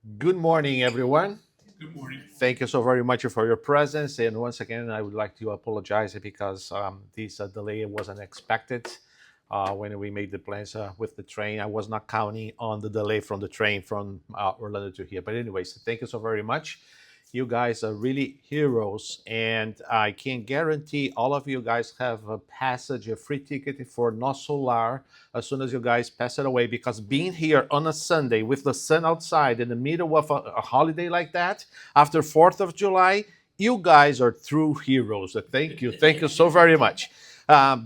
Good morning, everyone. Good morning. Thank you so very much for your presence. And once again, I would like to apologize because this delay was unexpected. When we made the plans with the train, I was not counting on the delay from the train from Orlando to here. But anyways, thank you so very much. You guys are really heroes, and I can guarantee all of you guys have a passage, a free ticket for No Solar as soon as you guys pass it away. Because being here on a Sunday with the sun outside in the middle of a holiday like that, after 4th of July, you guys are true heroes. Thank you. Thank you so very much.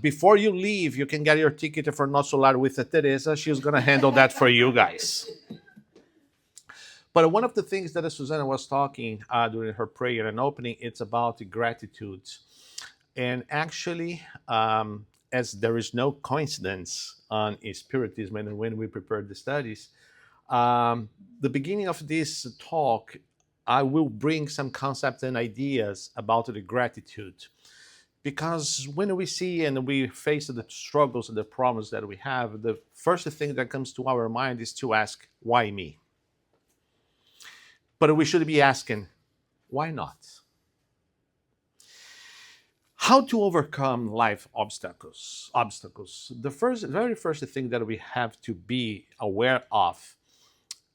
Before you leave, you can get your ticket for No Solar with Teresa. She's going to handle that for you guys. But one of the things that Susanna was talking during her prayer and opening, it's about the gratitude. And actually, as there is no coincidence on Spiritism and when we prepared the studies, the beginning of this talk, I will bring some concepts and ideas about the gratitude. Because when we see and we face the struggles and the problems that we have, the first thing that comes to our mind is to ask, why me? But we should be asking, why not? How to overcome life obstacles. The very first thing that we have to be aware of,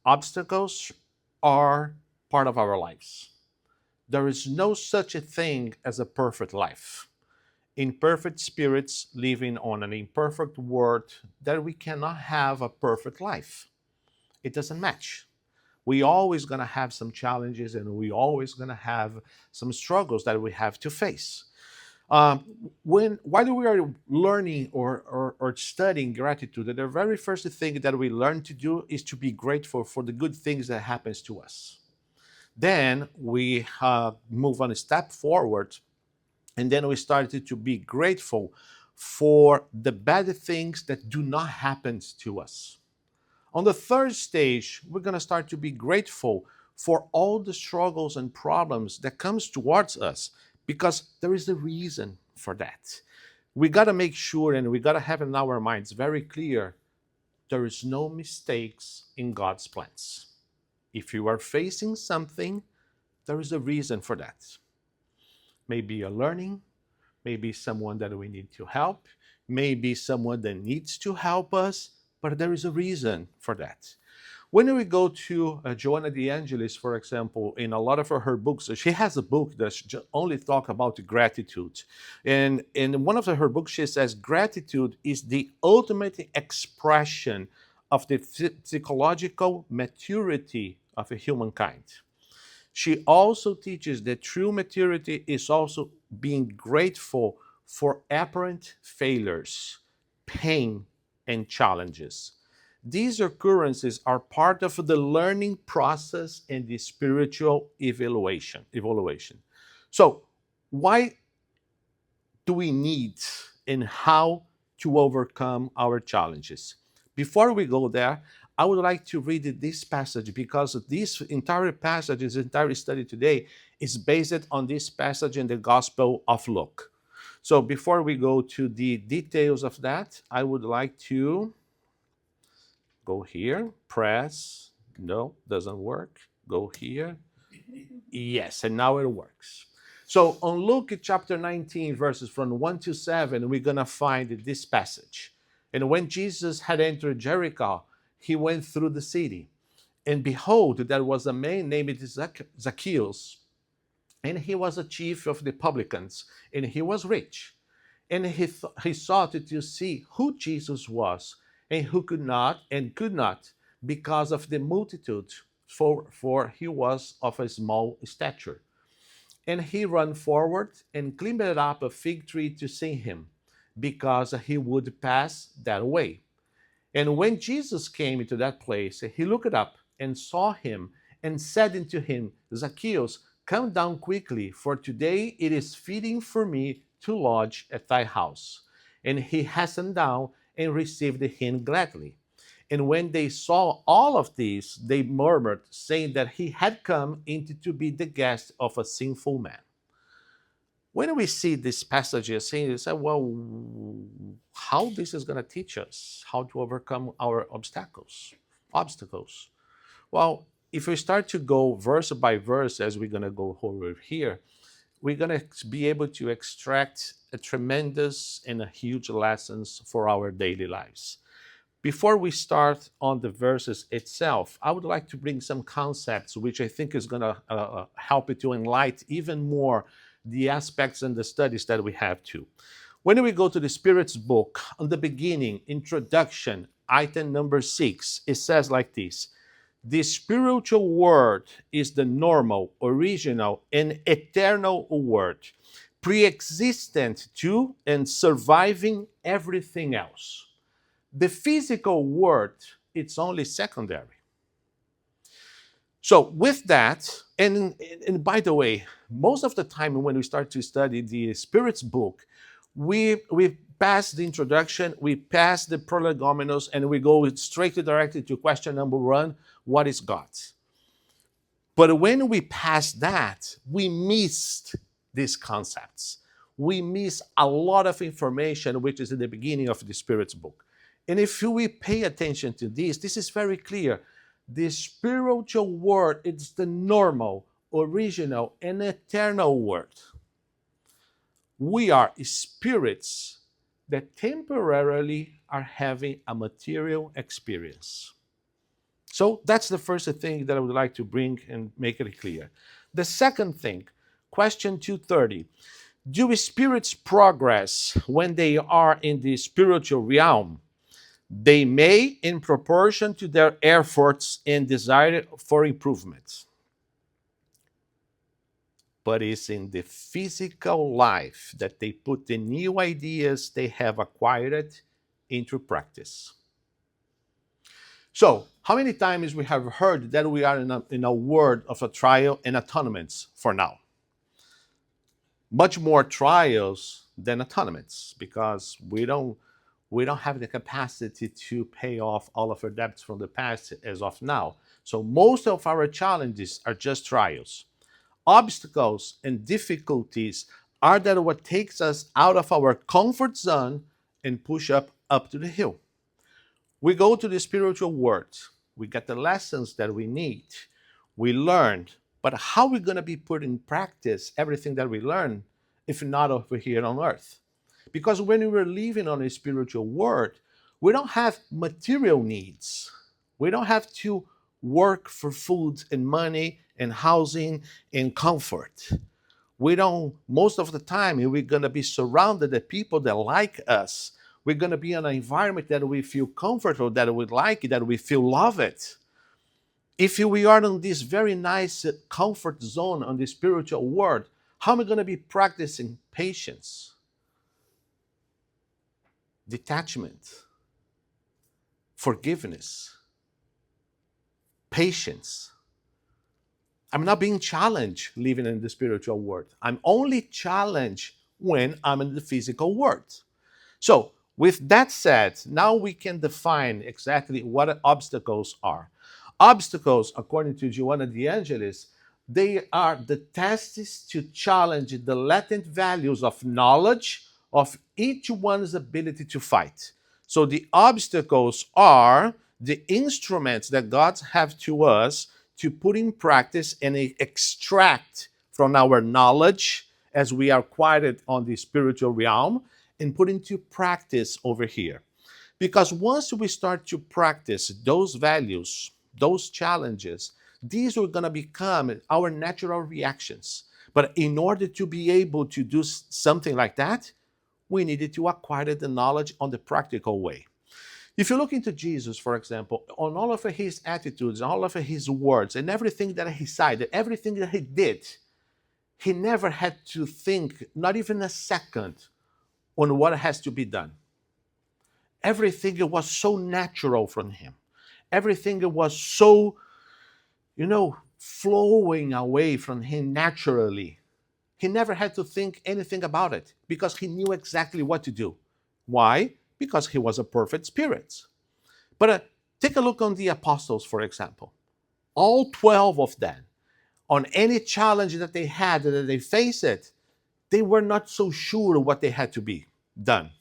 obstacles are part of our lives. There is no such a thing as a perfect life. Imperfect spirits living on an imperfect world, that we cannot have a perfect life. It doesn't match. We always going to have some challenges, and we always going to have some struggles that we have to face. While we are learning or studying gratitude, the very first thing that we learn to do is to be grateful for the good things that happens to us. Then we move on a step forward, and then we started to be grateful for the bad things that do not happen to us. On the third stage, we're going to start to be grateful for all the struggles and problems that comes towards us, because there is a reason for that. We got to make sure, and we got to have in our minds very clear, there is no mistakes in God's plans. If you are facing something, there is a reason for that. Maybe a learning, maybe someone that we need to help, maybe someone that needs to help us, but there is a reason for that. When we go to Joanna De Angelis, for example, in a lot of her books, she has a book that only talk about gratitude. And in one of her books, she says gratitude is the ultimate expression of the psychological maturity of a humankind. She also teaches that true maturity is also being grateful for apparent failures, pain, and challenges. These occurrences are part of the learning process and the spiritual evaluation. So, why do we need and how to overcome our challenges? Before we go there, I would like to read this passage, because this entire passage, this entire study today, is based on this passage in the Gospel of Luke. So before we go to the details of that, I would like to go here, press, no, doesn't work. Go here. Yes, and now it works. So on Luke chapter 19, verses from 1 to 7, we're going to find this passage. And when Jesus had entered Jericho, he went through the city. And behold, there was a man named Zacchaeus, and he was a chief of the publicans, and he was rich. And he sought to see who Jesus was, and who could not, because of the multitude, for he was of a small stature. And he ran forward and climbed up a fig tree to see him, because he would pass that way. And when Jesus came into that place, he looked up and saw him, and said unto him, Zacchaeus, come down quickly, for today it is fitting for me to lodge at thy house. And he hastened down and received him gladly. And when they saw all of this, they murmured, saying that he had come into to be the guest of a sinful man. When we see this passage, saying, say, well, how this is going to teach us how to overcome our obstacles? Well, if we start to go verse by verse, as we're going to go over here, we're going to be able to extract a tremendous and a huge lessons for our daily lives. Before we start on the verses itself, I would like to bring some concepts which I think is going to help you to enlighten even more the aspects and the studies that we have too. When we go to the Spirit's book, on the beginning, introduction, item number 6, it says like this: the spiritual word is the normal, original, and eternal word, pre-existent to and surviving everything else. The physical word, it's only secondary. So with that, and by the way, most of the time when we start to study the Spirit's book, we pass the introduction, we pass the prolegomena, and we go straight directly to question number 1: what is God? But when we pass that, we missed these concepts. We miss a lot of information which is in the beginning of the Spirit's book. And if we pay attention to this is very clear. The spiritual word is the normal, original, and eternal word. We are spirits that temporarily are having a material experience. So that's the first thing that I would like to bring and make it clear. The second thing, question 230. Do spirits progress when they are in the spiritual realm? They may, in proportion to their efforts and desire for improvement. But it's in the physical life that they put the new ideas they have acquired into practice. So, how many times we have heard that we are in a world of a trial and atonements for now? Much more trials than atonements, because we don't have the capacity to pay off all of our debts from the past as of now. So most of our challenges are just trials. Obstacles and difficulties are that what takes us out of our comfort zone and push up to the hill. We go to the spiritual world. We get the lessons that we need. We learned. But how are we going to be put in practice everything that we learn if not over here on earth? Because when we're living on a spiritual world, we don't have material needs. We don't have to work for food and money and housing and comfort. We don't, most of the time, we're going to be surrounded by people that like us. We're going to be in an environment that we feel comfortable, that we like, that we feel love it. If we are in this very nice comfort zone on the spiritual world, how am I going to be practicing patience, detachment, forgiveness, patience? I'm not being challenged living in the spiritual world. I'm only challenged when I'm in the physical world. So, with that said, now we can define exactly what obstacles are. Obstacles, according to Joanna de Angelis, they are the tests to challenge the latent values of knowledge of each one's ability to fight. So the obstacles are the instruments that God have to us to put in practice and extract from our knowledge as we are acquired on the spiritual realm and put into practice over here. Because once we start to practice those values, those challenges, these are going to become our natural reactions. But in order to be able to do something like that, we needed to acquire the knowledge on the practical way. If you look into Jesus, for example, on all of his attitudes, all of his words, and everything that he said, everything that he did, he never had to think, not even a second, on what has to be done. Everything was so natural from him. Everything was so, flowing away from him naturally. He never had to think anything about it because he knew exactly what to do. Why? Because he was a perfect spirit. But take a look on the apostles, for example. All 12 of them, on any challenge that they had, that they faced it, they were not so sure what they had to be done.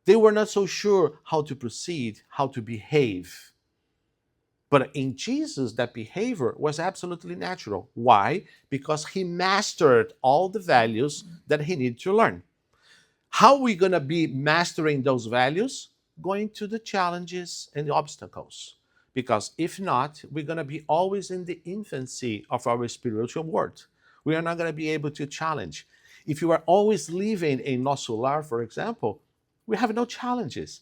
They were not so sure how to proceed, how to behave. But in Jesus, that behavior was absolutely natural. Why? Because he mastered all the values that he needed to learn. How are we going to be mastering those values? Going to the challenges and the obstacles. Because if not, we're going to be always in the infancy of our spiritual world. We are not going to be able to challenge. If you are always living in nosso lar, for example, we have no challenges.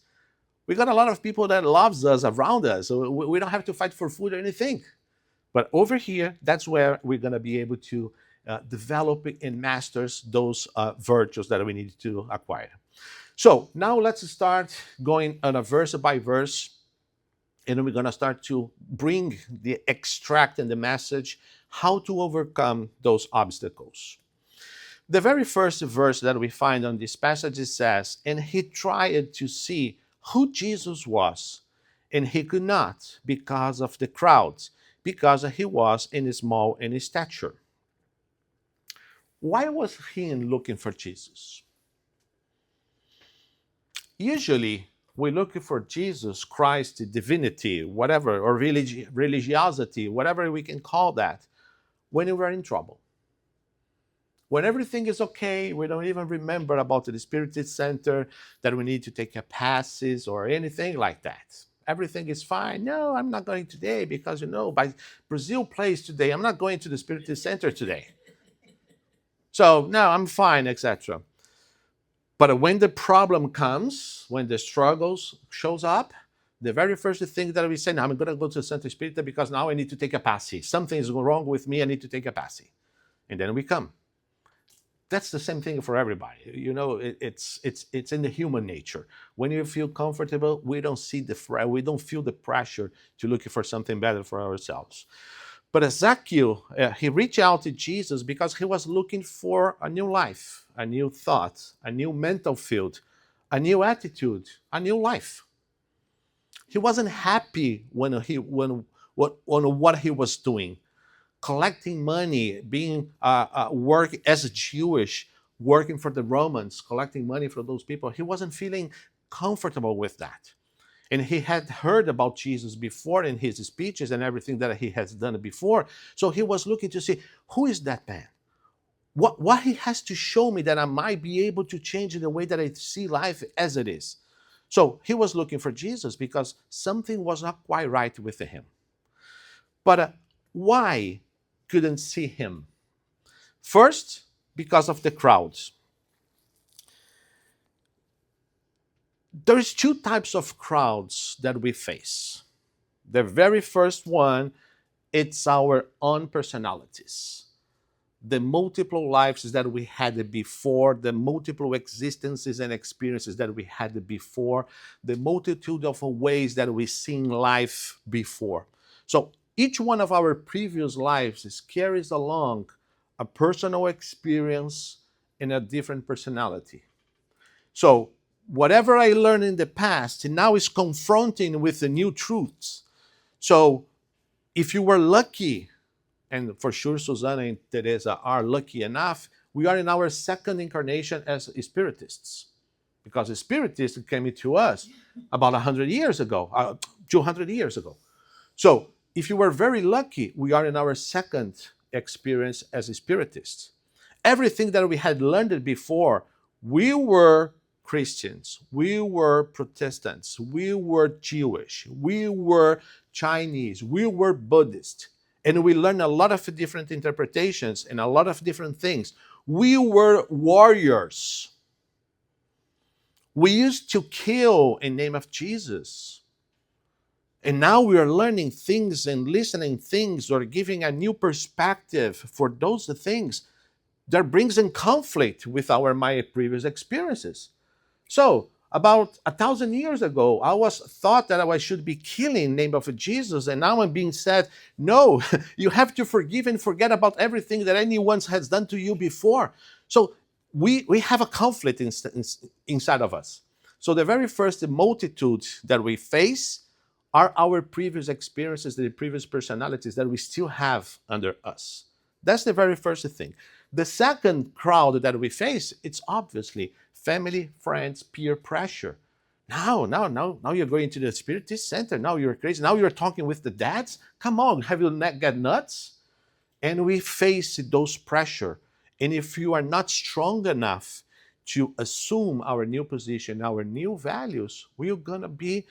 We got a lot of people that loves us around us, so we don't have to fight for food or anything. But over here, that's where we're going to be able to develop and master those virtues that we need to acquire. So now let's start going on a verse by verse, and then we're going to start to bring the extract and the message how to overcome those obstacles. The very first verse that we find on this passage says, "And he tried to see who Jesus was, and he could not because of the crowds, because he was in small in stature." Why was he looking for Jesus? Usually, we're looking for Jesus Christ, divinity, whatever, or religiosity, whatever we can call that, when we're in trouble. When everything is okay, we don't even remember about the Spiritist Center, that we need to take a passes or anything like that. Everything is fine. No, I'm not going today because, by Brazil plays today. I'm not going to the Spiritist Center today. So, no, I'm fine, etc. But when the problem comes, when the struggles shows up, the very first thing that we say, now I'm going to go to Santa Espírita because now I need to take a passe. Something is wrong with me. I need to take a passe. And then we come. That's the same thing for everybody. It's in the human nature. When you feel comfortable, we don't feel the pressure to look for something better for ourselves. But Zacchaeus, he reached out to Jesus because he was looking for a new life, a new thought, a new mental field, a new attitude, a new life. He wasn't happy on what he was doing, collecting money, being work as a Jewish, working for the Romans, collecting money for those people. He wasn't feeling comfortable with that. And he had heard about Jesus before in his speeches and everything that he has done before. So he was looking to see, who is that man? What he has to show me that I might be able to change the way that I see life as it is. So he was looking for Jesus because something was not quite right with him. But why couldn't see him? First, because of the crowds. There's two types of crowds that we face. The very first one, it's our own personalities. The multiple lives that we had before, the multiple existences and experiences that we had before, the multitude of ways that we seen life before. So each one of our previous lives carries along a personal experience and a different personality. So whatever I learned in the past now is confronting with the new truths. So if you were lucky, and for sure Susanna and Teresa are lucky enough, we are in our second incarnation as spiritists. Because the spiritists came to us about 100 years ago, 200 years ago. So if you were very lucky, we are in our second experience as spiritists. Everything that we had learned before, we were Christians, we were Protestants, we were Jewish, we were Chinese, we were Buddhist. And we learned a lot of different interpretations and a lot of different things. We were warriors. We used to kill in the name of Jesus. And now we are learning things and listening things or giving a new perspective for those things that brings in conflict with my previous experiences. So about 1,000 years ago, I was thought that I should be killing in the name of Jesus, and now I'm being said, no, you have to forgive and forget about everything that anyone has done to you before. So we have a conflict inside of us. So the very first multitude that we face are our previous experiences, the previous personalities that we still have under us. That's the very first thing. The second crowd that we face, it's obviously family, friends, peer pressure. Now you're going to the spiritist center. Now you're crazy. Now you're talking with the dads. Come on, have you not got nuts? And we face those pressure. And if you are not strong enough to assume our new position, our new values, we're gonna be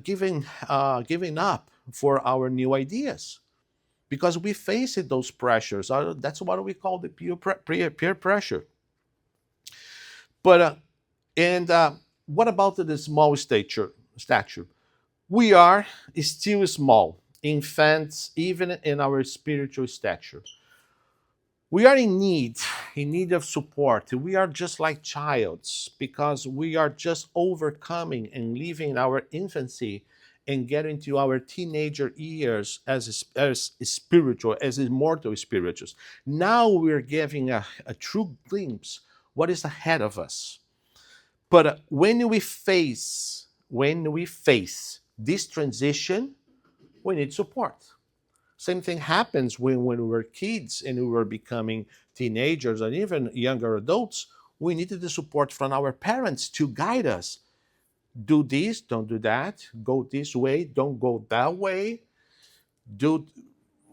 giving up for our new ideas because we face those pressures. That's what we call the peer pressure. But and what about the small stature? We are still small, infants, even in our spiritual stature. We are in need of support. We are just like childs because we are just overcoming and leaving our infancy and getting to our teenager years as spiritual, as immortal spirituals. Now we're giving a true glimpse what is ahead of us. But when we face this transition, we need support. Same thing happens when we were kids and we were becoming teenagers and even younger adults. We needed the support from our parents to guide us. Do this, don't do that. Go this way, don't go that way. Do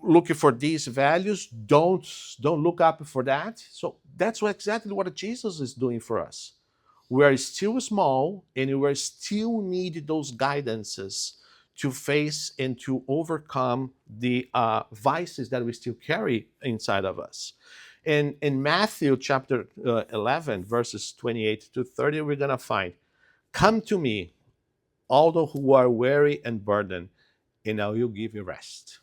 looking for these values. Don't look up for that. So that's exactly what Jesus is doing for us. We are still small and we still need those guidances to face and to overcome the vices that we still carry inside of us. And in Matthew chapter 11, verses 28 to 30, we're going to find, come to me, all those who are weary and burdened, and I will give you rest.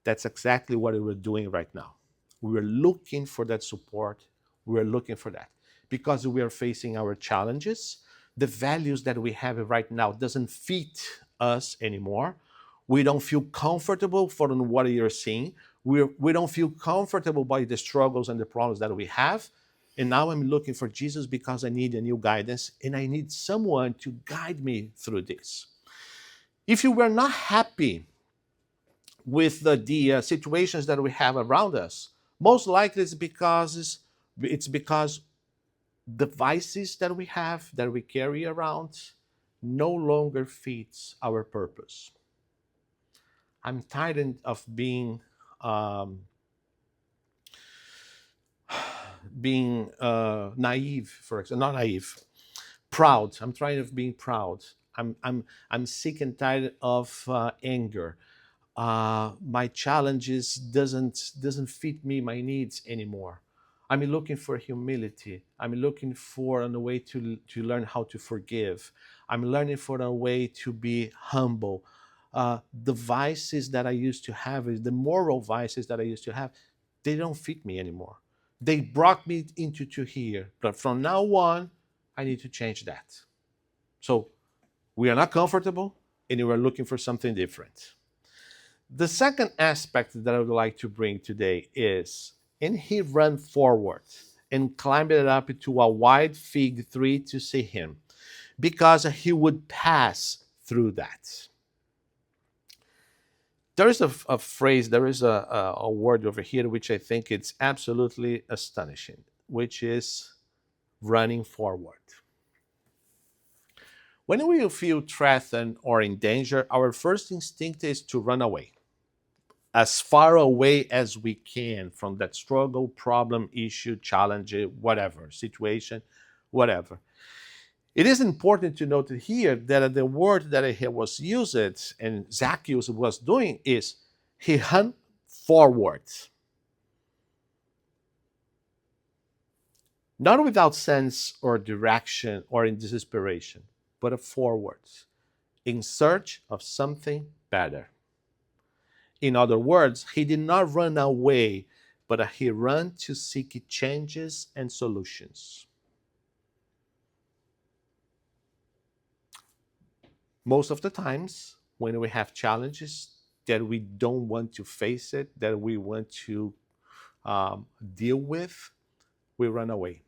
That's exactly what we're doing right now. We're looking for that support. We're looking for that because we are facing our challenges. The values that we have right now doesn't fit us anymore. We don't feel comfortable for what you're seeing. We don't feel comfortable by the struggles and the problems that we have. And now I'm looking for Jesus because I need a new guidance and I need someone to guide me through this. If you were not happy with the situations that we have around us, most likely it's because the vices that we have, that we carry around, no longer fits our purpose. I'm tired of um, being naive, for example, not naive, proud. I'm tired of being proud. I'm sick and tired of anger. My challenges doesn't fit me my needs anymore. I'm looking for humility. I'm looking for a way to learn how to forgive. I'm learning for a way to be humble. The vices that I used to have, the moral vices that I used to have, they don't fit me anymore. They brought me into to here, but from now on, I need to change that. So we are not comfortable, and we are looking for something different. The second aspect that I would like to bring today is, and he ran forward and climbed it up to a wide fig tree to see him, because he would pass through that. There is a phrase, there is a word over here which I think it's absolutely astonishing, which is running forward. When we feel threatened or in danger, our first instinct is to run away as far away as we can from that struggle, problem, issue, challenge, whatever, situation, whatever. It is important to note here that the word that he was used and Zacchaeus was doing is he ran forward, not without sense or direction or in desperation, but forward, in search of something better. In other words, he did not run away, but he ran to seek changes and solutions. Most of the times, when we have challenges that we don't want to face it, that we want to deal with, we run away.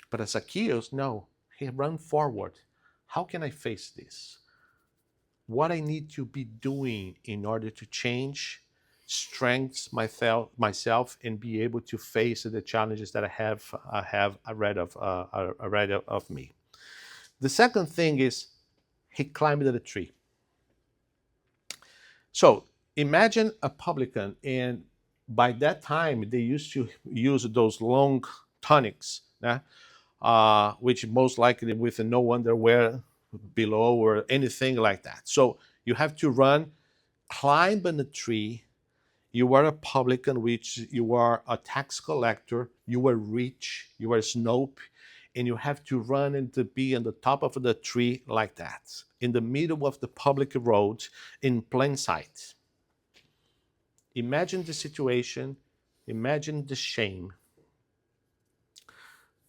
But as Zacchaeus, no, he ran forward. How can I face this? What I need to be doing in order to change, strengthen myself, and be able to face the challenges that I have ahead of me. The second thing is he climbed the tree. So imagine a publican, and by that time they used to use those long tunics, which most likely with no underwear below or anything like that. So you have to run, climb on a tree. You are a publican, which you are a tax collector. You are rich. You are Snope, and you have to run and to be on the top of the tree like that, in the middle of the public road, in plain sight. Imagine the situation. Imagine the shame.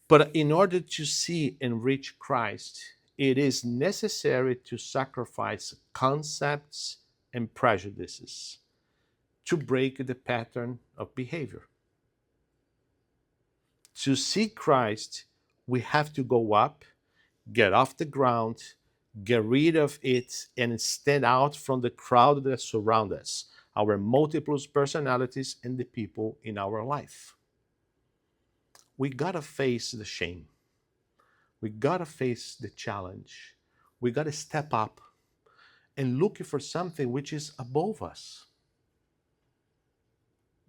But in order to see and reach Christ, it is necessary to sacrifice concepts and prejudices to break the pattern of behavior. To see Christ, we have to go up, get off the ground, get rid of it, and stand out from the crowd that surround us, our multiple personalities and the people in our life. We gotta face the shame. We gotta face the challenge. We gotta step up and look for something which is above us.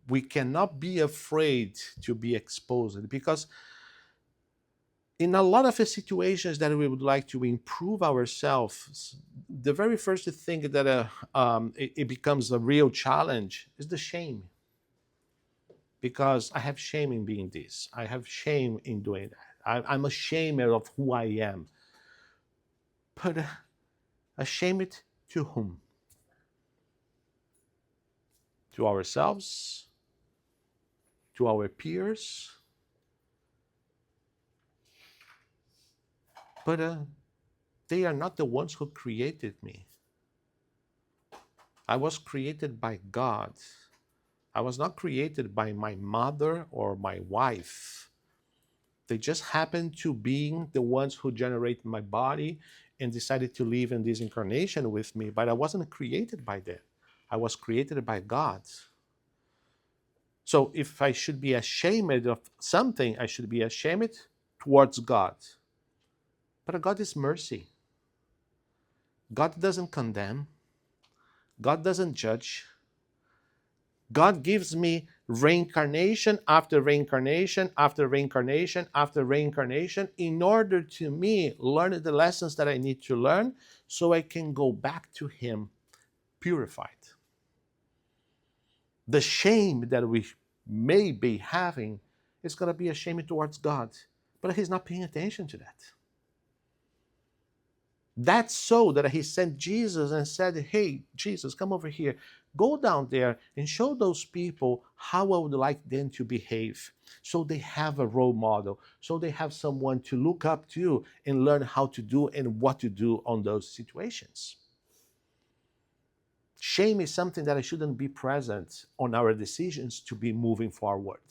We cannot be afraid to be exposed, because in a lot of situations that we would like to improve ourselves, the very first thing that it becomes a real challenge is the shame. Because I have shame in being this. I have shame in doing that. I'm ashamed of who I am. But ashamed to whom? To ourselves? To our peers? But they are not the ones who created me. I was created by God. I was not created by my mother or my wife. They just happened to be the ones who generated my body and decided to live in this incarnation with me, but I wasn't created by them. I was created by God. So if I should be ashamed of something, I should be ashamed towards God. But God is mercy. God doesn't condemn. God doesn't judge. God gives me reincarnation after reincarnation after reincarnation after reincarnation in order to me learn the lessons that I need to learn so I can go back to Him purified. The shame that we may be having is going to be a shame towards God, but He's not paying attention to that. That's so that He sent Jesus and said, hey, Jesus, come over here. Go down there and show those people how I would like them to behave. So they have a role model. So they have someone to look up to and learn how to do and what to do on those situations. Shame is something that shouldn't be present on our decisions to be moving forward.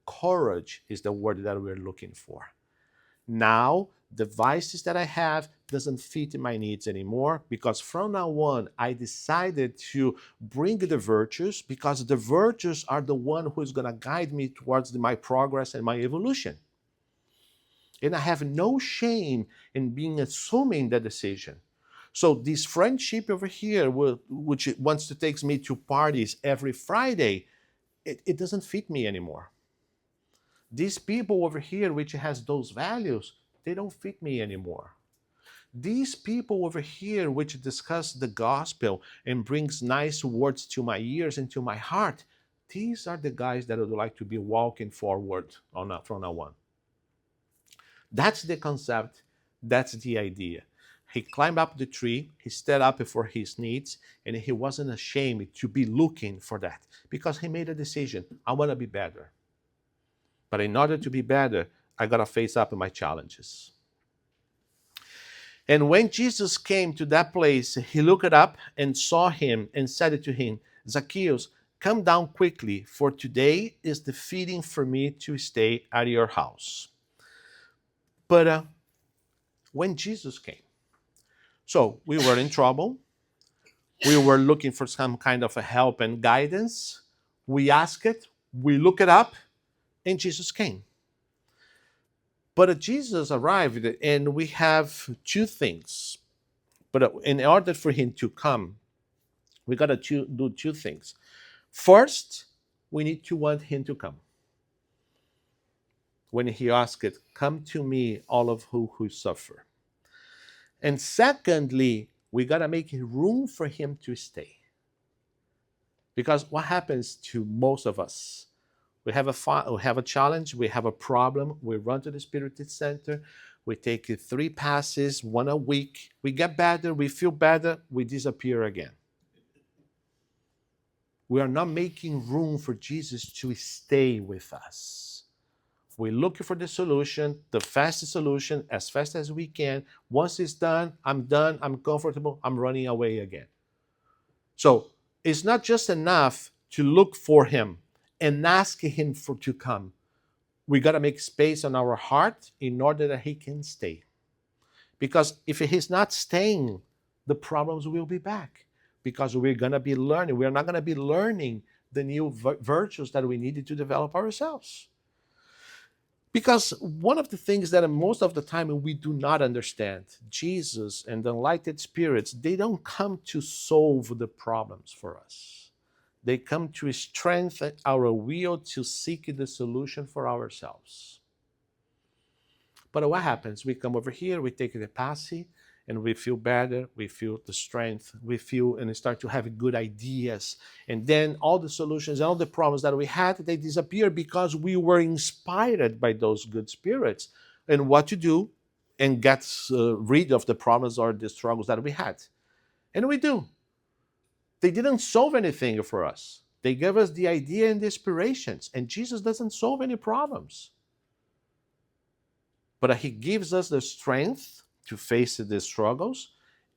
Courage is the word that we're looking for. Now, the vices that I have doesn't fit my needs anymore, because from now on, I decided to bring the virtues, because the virtues are the one who is going to guide me towards my progress and my evolution. And I have no shame in being assuming the decision. So this friendship over here, which wants to take me to parties every Friday, it doesn't fit me anymore. These people over here, which has those values, they don't fit me anymore. These people over here, which discuss the gospel and brings nice words to my ears and to my heart, these are the guys that I would like to be walking forward from now on. That's the concept. That's the idea. He climbed up the tree, he stood up for his needs, and he wasn't ashamed to be looking for that, because he made a decision. I want to be better. But in order to be better, I got to face up my challenges. And when Jesus came to that place, he looked up and saw him and said to him, Zacchaeus, come down quickly, for today is the fitting for me to stay at your house. But when Jesus came, so we were in trouble. We were looking for some kind of a help and guidance. We asked it, we looked it up, and Jesus came. But Jesus arrived, and we have two things. But in order for him to come, we got to do two things. First, we need to want him to come. When he asked, "Come to me, all of who suffer." And secondly, we got to make room for him to stay. Because what happens to most of us? We have a challenge, we have a problem, we run to the Spirit Center, we take 3 passes, one a week, we get better, we feel better, we disappear again. We are not making room for Jesus to stay with us. We're looking for the solution, the fastest solution, as fast as we can. Once it's done, I'm comfortable, I'm running away again. So it's not just enough to look for him and ask him to come. We got to make space on our heart in order that he can stay. Because if he's not staying, the problems will be back. Because we're going to be learning. We're not going to be learning the new virtues that we needed to develop ourselves. Because one of the things that most of the time we do not understand, Jesus and the enlightened spirits, they don't come to solve the problems for us. They come to strengthen our will to seek the solution for ourselves. But what happens? We come over here, we take the passy, and we feel better, we feel the strength, we feel and start to have good ideas. And then all the solutions and all the problems that we had, they disappear because we were inspired by those good spirits and what to do and get rid of the problems or the struggles that we had. And we do. They didn't solve anything for us. They gave us the idea and the inspirations. And Jesus doesn't solve any problems. But he gives us the strength to face the struggles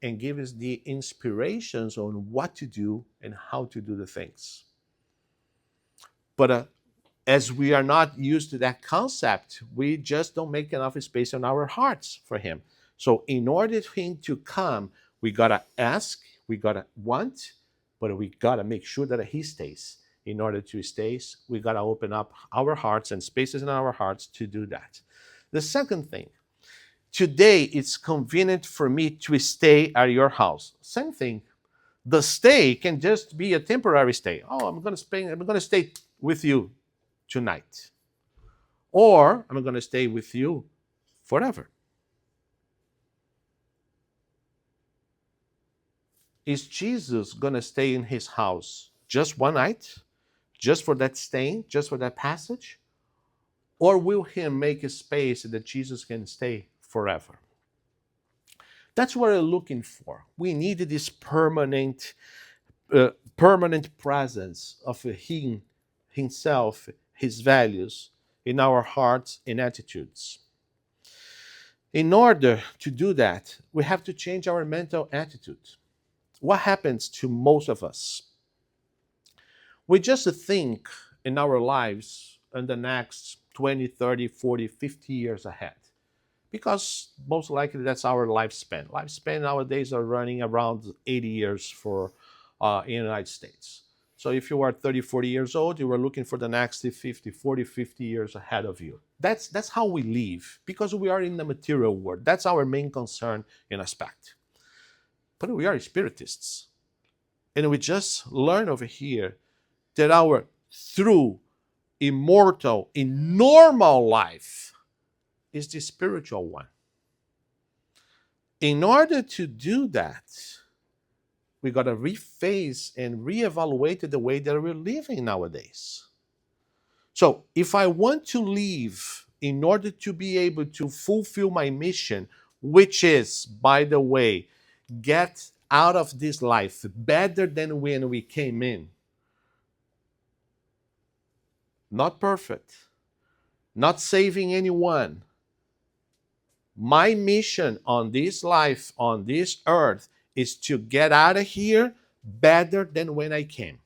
and give us the inspirations on what to do and how to do the things. But as we are not used to that concept, we just don't make enough space in our hearts for him. So in order for him to come, we got to ask, we got to want, but we got to make sure that he stays. In order to stay, we got to open up our hearts and spaces in our hearts to do that. The second thing, today it's convenient for me to stay at your house. Same thing. The stay can just be a temporary stay. Oh, I'm going to stay with you tonight. Or I'm going to stay with you forever. Is Jesus going to stay in his house just one night? Just for that staying? Just for that passage? Or will he make a space that Jesus can stay forever? That's what we're looking for. We need this permanent presence of him, himself, his values in our hearts and attitudes. In order to do that, we have to change our mental attitude. What happens to most of us? We just think in our lives in the next 20, 30, 40, 50 years ahead. Because most likely that's our lifespan. Lifespan nowadays are running around 80 years for in the United States. So if you are 30, 40 years old, you are looking for the next 50, 40, 50 years ahead of you. That's how we live, because we are in the material world. That's our main concern in aspect. But we are spiritists. And we just learn over here that our true, immortal, in normal life is the spiritual one. In order to do that, we got to rephase and reevaluate the way that we're living nowadays. So if I want to live in order to be able to fulfill my mission, which is, by the way, get out of this life better than when we came in. Not perfect, not saving anyone. My mission on this life, on this earth, is to get out of here better than when I came.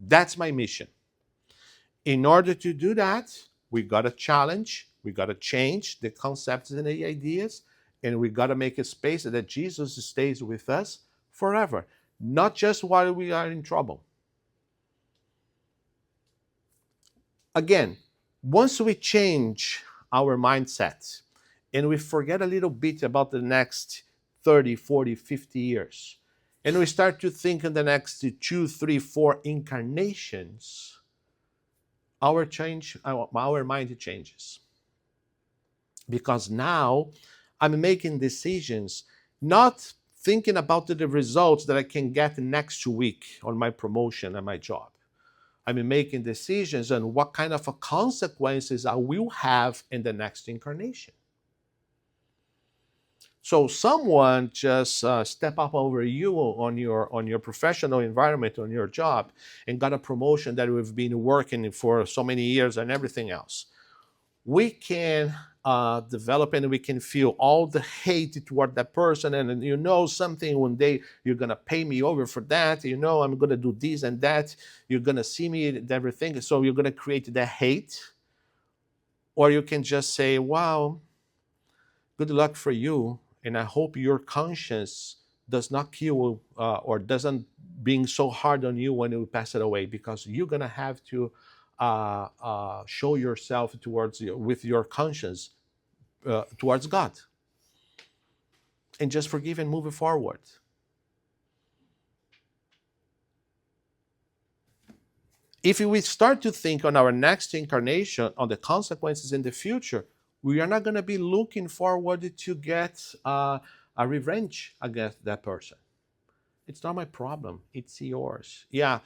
That's my mission. In order to do that, we got to challenge, we got to change the concepts and the ideas, and we got to make a space that Jesus stays with us forever, not just while we are in trouble. Again, once we change our mindset and we forget a little bit about the next 30, 40, 50 years, and we start to think in the next 2, 3, 4 incarnations, our mind changes. Because now I'm making decisions, not thinking about the results that I can get next week on my promotion and my job. I'm making decisions on what kind of consequences I will have in the next incarnation. So someone just step up over you on your professional environment, on your job, and got a promotion that we've been working for so many years and everything else. We can develop and we can feel all the hate toward that person, and you know something, one day you're gonna pay me over for that, you know I'm gonna do this and that, you're gonna see me and everything, so you're gonna create that hate. Or you can just say, wow, good luck for you, and I hope your conscience does not kill or doesn't being so hard on you when you pass it away, because you're gonna have to show yourself towards with your conscience towards God, and just forgive and move forward. If we start to think on our next incarnation, on the consequences in the future, we are not going to be looking forward to get a revenge against that person. It's not my problem. It's yours. Yeah.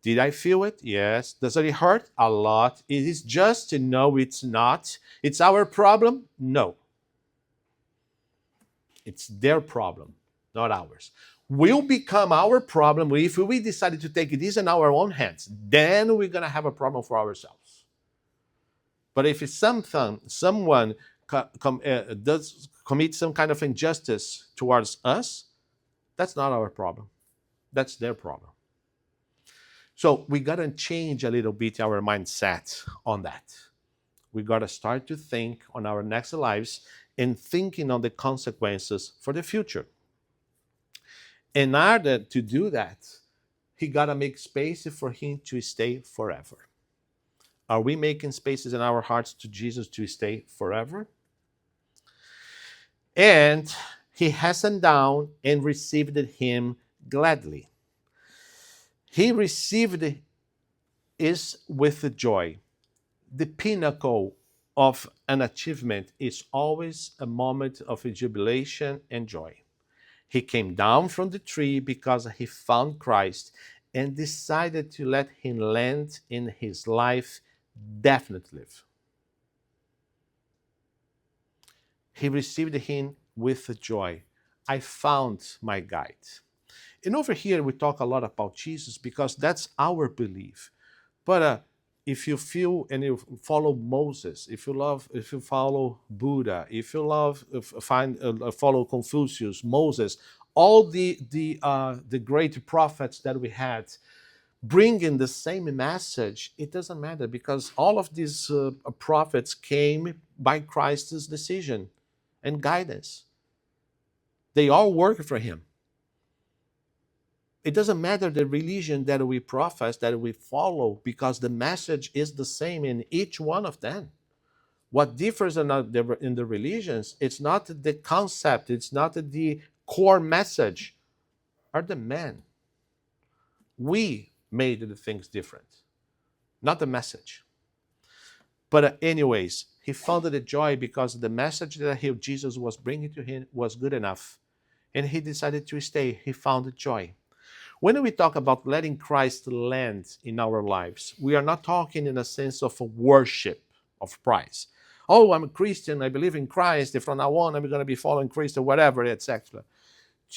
Did I feel it? Yes. Does it hurt? A lot. It is just to know it's not. It's our problem? No. It's their problem, not ours. Will become our problem if we decided to take this in our own hands. Then we're gonna have a problem for ourselves. But if it's someone does commit some kind of injustice towards us, that's not our problem. That's their problem. So we gotta change a little bit our mindset on that. We gotta start to think on our next lives and thinking on the consequences for the future. In order to do that, he got to make space for him to stay forever. Are we making spaces in our hearts to Jesus to stay forever? And he hastened down and received him gladly. He received is with joy. The pinnacle of an achievement is always a moment of jubilation and joy. He came down from the tree because he found Christ and decided to let him land in his life definitely. He received him with joy. I found my guide. And over here, we talk a lot about Jesus because that's our belief. But if you feel and you follow Moses, if you follow Buddha, if you follow Confucius, Moses, all the great prophets that we had, bringing the same message, it doesn't matter because all of these prophets came by Christ's decision and guidance. They all work for him. It doesn't matter the religion that we profess, that we follow, because the message is the same in each one of them. What differs in the religions, it's not the concept, it's not the core message, are the men. We made the things different, not the message. But anyways, he found the joy because the message that Jesus was bringing to him was good enough. And he decided to stay. He found the joy. When we talk about letting Christ land in our lives, we are not talking in a sense of a worship of Christ. Oh, I'm a Christian, I believe in Christ, and from now on I'm going to be following Christ or whatever, etc.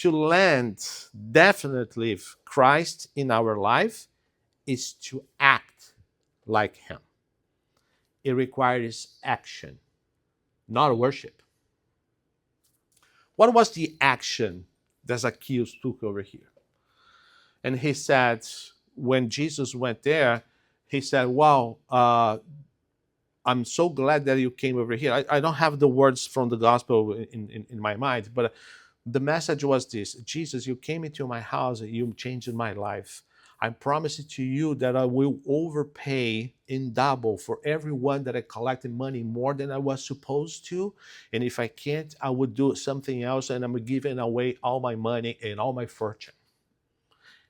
To land definitely Christ in our life is to act like him. It requires action, not worship. What was the action that Zacchaeus took over here? And he said, when Jesus went there, he said, wow, I'm so glad that you came over here. I don't have the words from the gospel in my mind, The message was this: Jesus, you came into my house and you changed my life. I promise it to you that I will overpay in double for everyone that I collected money more than I was supposed to. And if I can't, I would do something else and I'm giving away all my money and all my fortune.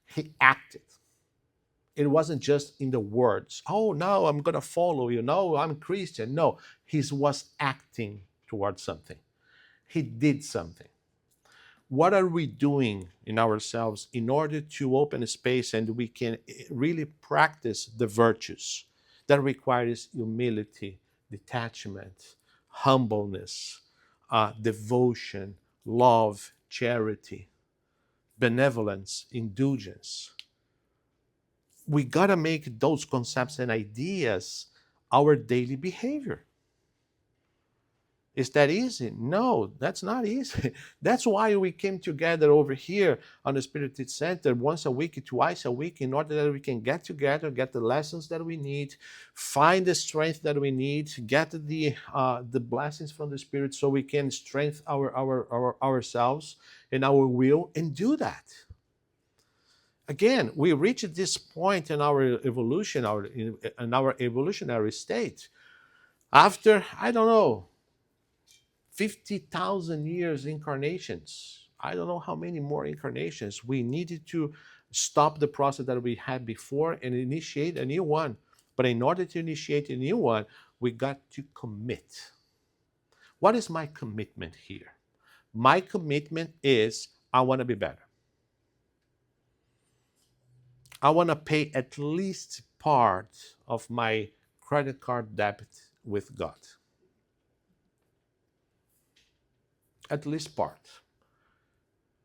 He acted. It wasn't just in the words, oh, no, I'm going to follow you. No, I'm Christian. No, he was acting towards something. He did something. What are we doing in ourselves in order to open a space and we can really practice the virtues that requires humility, detachment, humbleness, devotion, love, charity, benevolence, indulgence? We got to make those concepts and ideas our daily behavior. Is that easy? No, that's not easy. That's why we came together over here on the Spirit Center once a week, twice a week, in order that we can get together, get the lessons that we need, find the strength that we need, get the blessings from the Spirit, so we can strengthen ourselves and our will and do that. Again, we reached this point in our evolution, in our evolutionary state, after, I don't know, 50,000 years incarnations. I don't know how many more incarnations. We needed to stop the process that we had before and initiate a new one. But in order to initiate a new one, we got to commit. What is my commitment here? My commitment is I want to be better. I want to pay at least part of my credit card debt with God. At least part.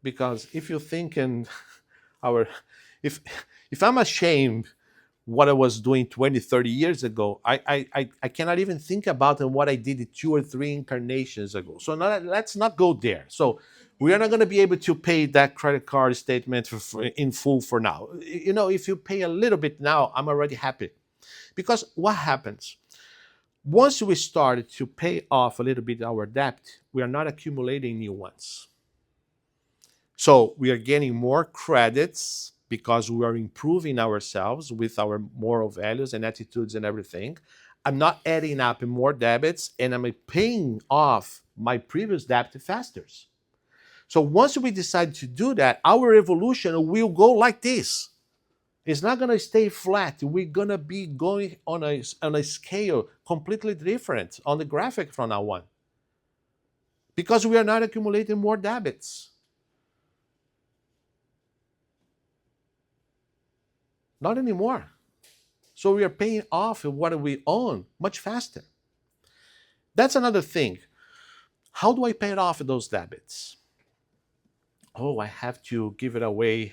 Because if you think in our, if I'm ashamed what I was doing 20, 30 years ago, I cannot even think about what I did 2 or 3 incarnations ago. So let's not go there. So we are not going to be able to pay that credit card statement in full for now. You know, if you pay a little bit now, I'm already happy. Because what happens? Once we started to pay off a little bit our debt, we are not accumulating new ones. So we are getting more credits because we are improving ourselves with our moral values and attitudes and everything. I'm not adding up more debits and I'm paying off my previous debt faster. So once we decide to do that, our evolution will go like this. It's not going to stay flat. We're going to be going on a scale completely different on the graphic from now on, because we are not accumulating more debits. Not anymore. So we are paying off what we own much faster. That's another thing. How do I pay off those debits? Oh, I have to give it away.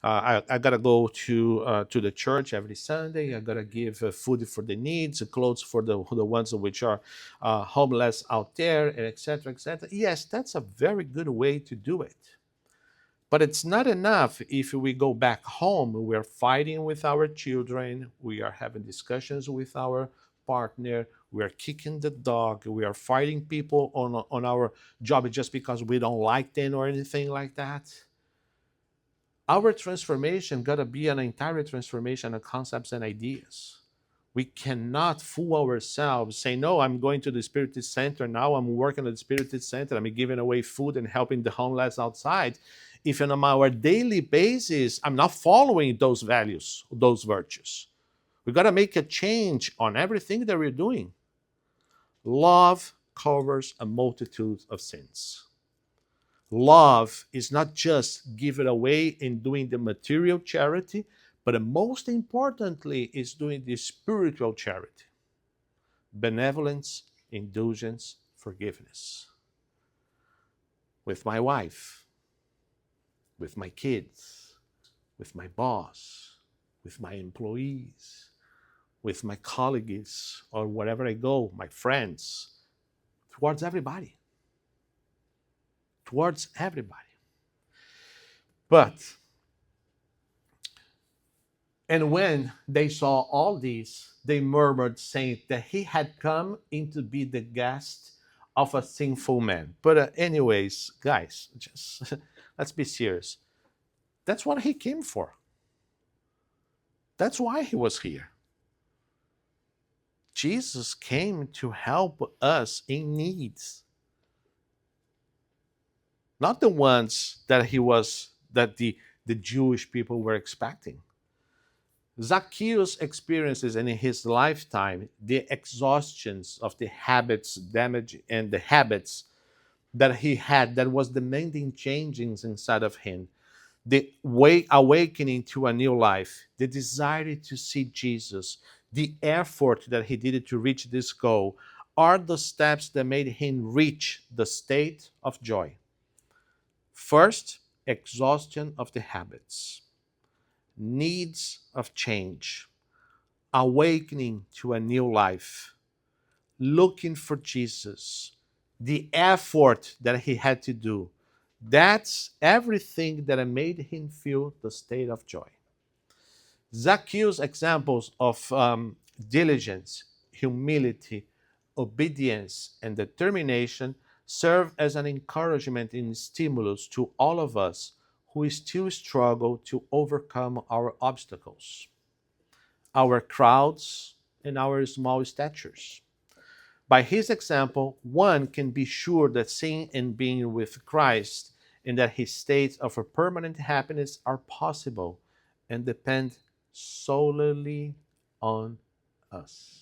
I gotta go to the church every Sunday. I gotta give food for the needs, clothes for the ones which are homeless out there, and etc. etc. Yes, that's a very good way to do it. But it's not enough if we go back home. We're fighting with our children. We are having discussions with our partner. We are kicking the dog. We are fighting people on our job just because we don't like them or anything like that. Our transformation got to be an entire transformation of concepts and ideas. We cannot fool ourselves, say, no, I'm going to the Spirit Center now, I'm working at the Spirit Center, I'm giving away food and helping the homeless outside. If on our daily basis, I'm not following those values, those virtues. We got to make a change on everything that we're doing. Love covers a multitude of sins. Love is not just give it away in doing the material charity, but most importantly is doing the spiritual charity. Benevolence, indulgence, forgiveness. With my wife, with my kids, with my boss, with my employees, with my colleagues, or wherever I go, my friends, towards everybody. Towards everybody. But, and when they saw all these, they murmured, saying that he had come in to be the guest of a sinful man. But anyways, guys, just let's be serious. That's what he came for. That's why he was here. Jesus came to help us in needs, not the ones that the Jewish people were expecting. Zacchaeus experiences in his lifetime the exhaustions of the habits, damage, and the habits that he had that was demanding changings inside of him. The way awakening to a new life, the desire to see Jesus, the effort that he did to reach this goal are the steps that made him reach the state of joy. First, exhaustion of the habits, needs of change, awakening to a new life, looking for Jesus, the effort that he had to do. That's everything that made him feel the state of joy. Zacchaeus' examples of diligence, humility, obedience, and determination serve as an encouragement and stimulus to all of us who still struggle to overcome our obstacles, our crowds, and our small statures. By his example, one can be sure that seeing and being with Christ and that his states of a permanent happiness are possible and depend solely on us.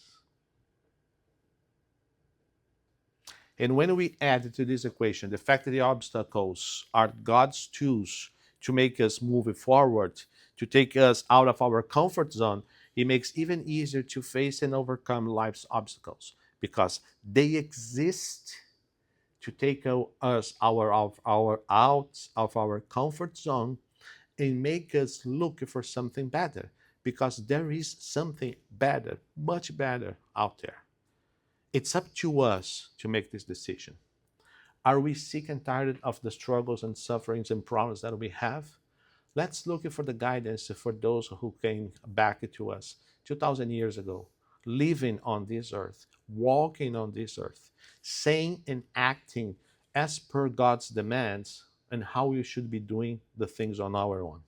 And when we add to this equation the fact that the obstacles are God's tools to make us move forward, to take us out of our comfort zone, it makes even easier to face and overcome life's obstacles because they exist to take us out of our comfort zone and make us look for something better because there is something better, much better out there. It's up to us to make this decision. Are we sick and tired of the struggles and sufferings and problems that we have? Let's look for the guidance for those who came back to us 2,000 years ago, living on this earth, walking on this earth, saying and acting as per God's demands and how we should be doing the things on our own.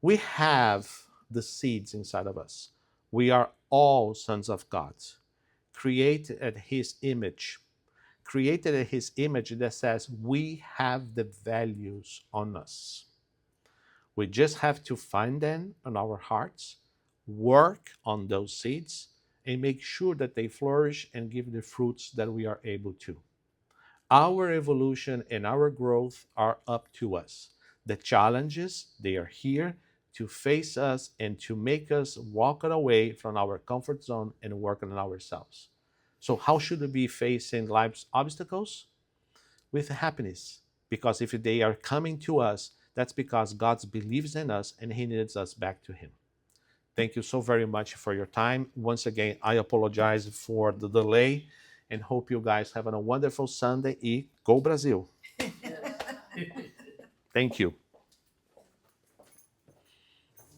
We have the seeds inside of us. We are all sons of God, created at His image, created at His image that says we have the values on us. We just have to find them in our hearts, work on those seeds, and make sure that they flourish and give the fruits that we are able to. Our evolution and our growth are up to us. The challenges, they are here to face us and to make us walk away from our comfort zone and work on ourselves. So, how should we be facing life's obstacles? With happiness. Because if they are coming to us, that's because God believes in us and He needs us back to Him. Thank you so very much for your time. Once again, I apologize for the delay and hope you guys have a wonderful Sunday e go Brasil. Thank you.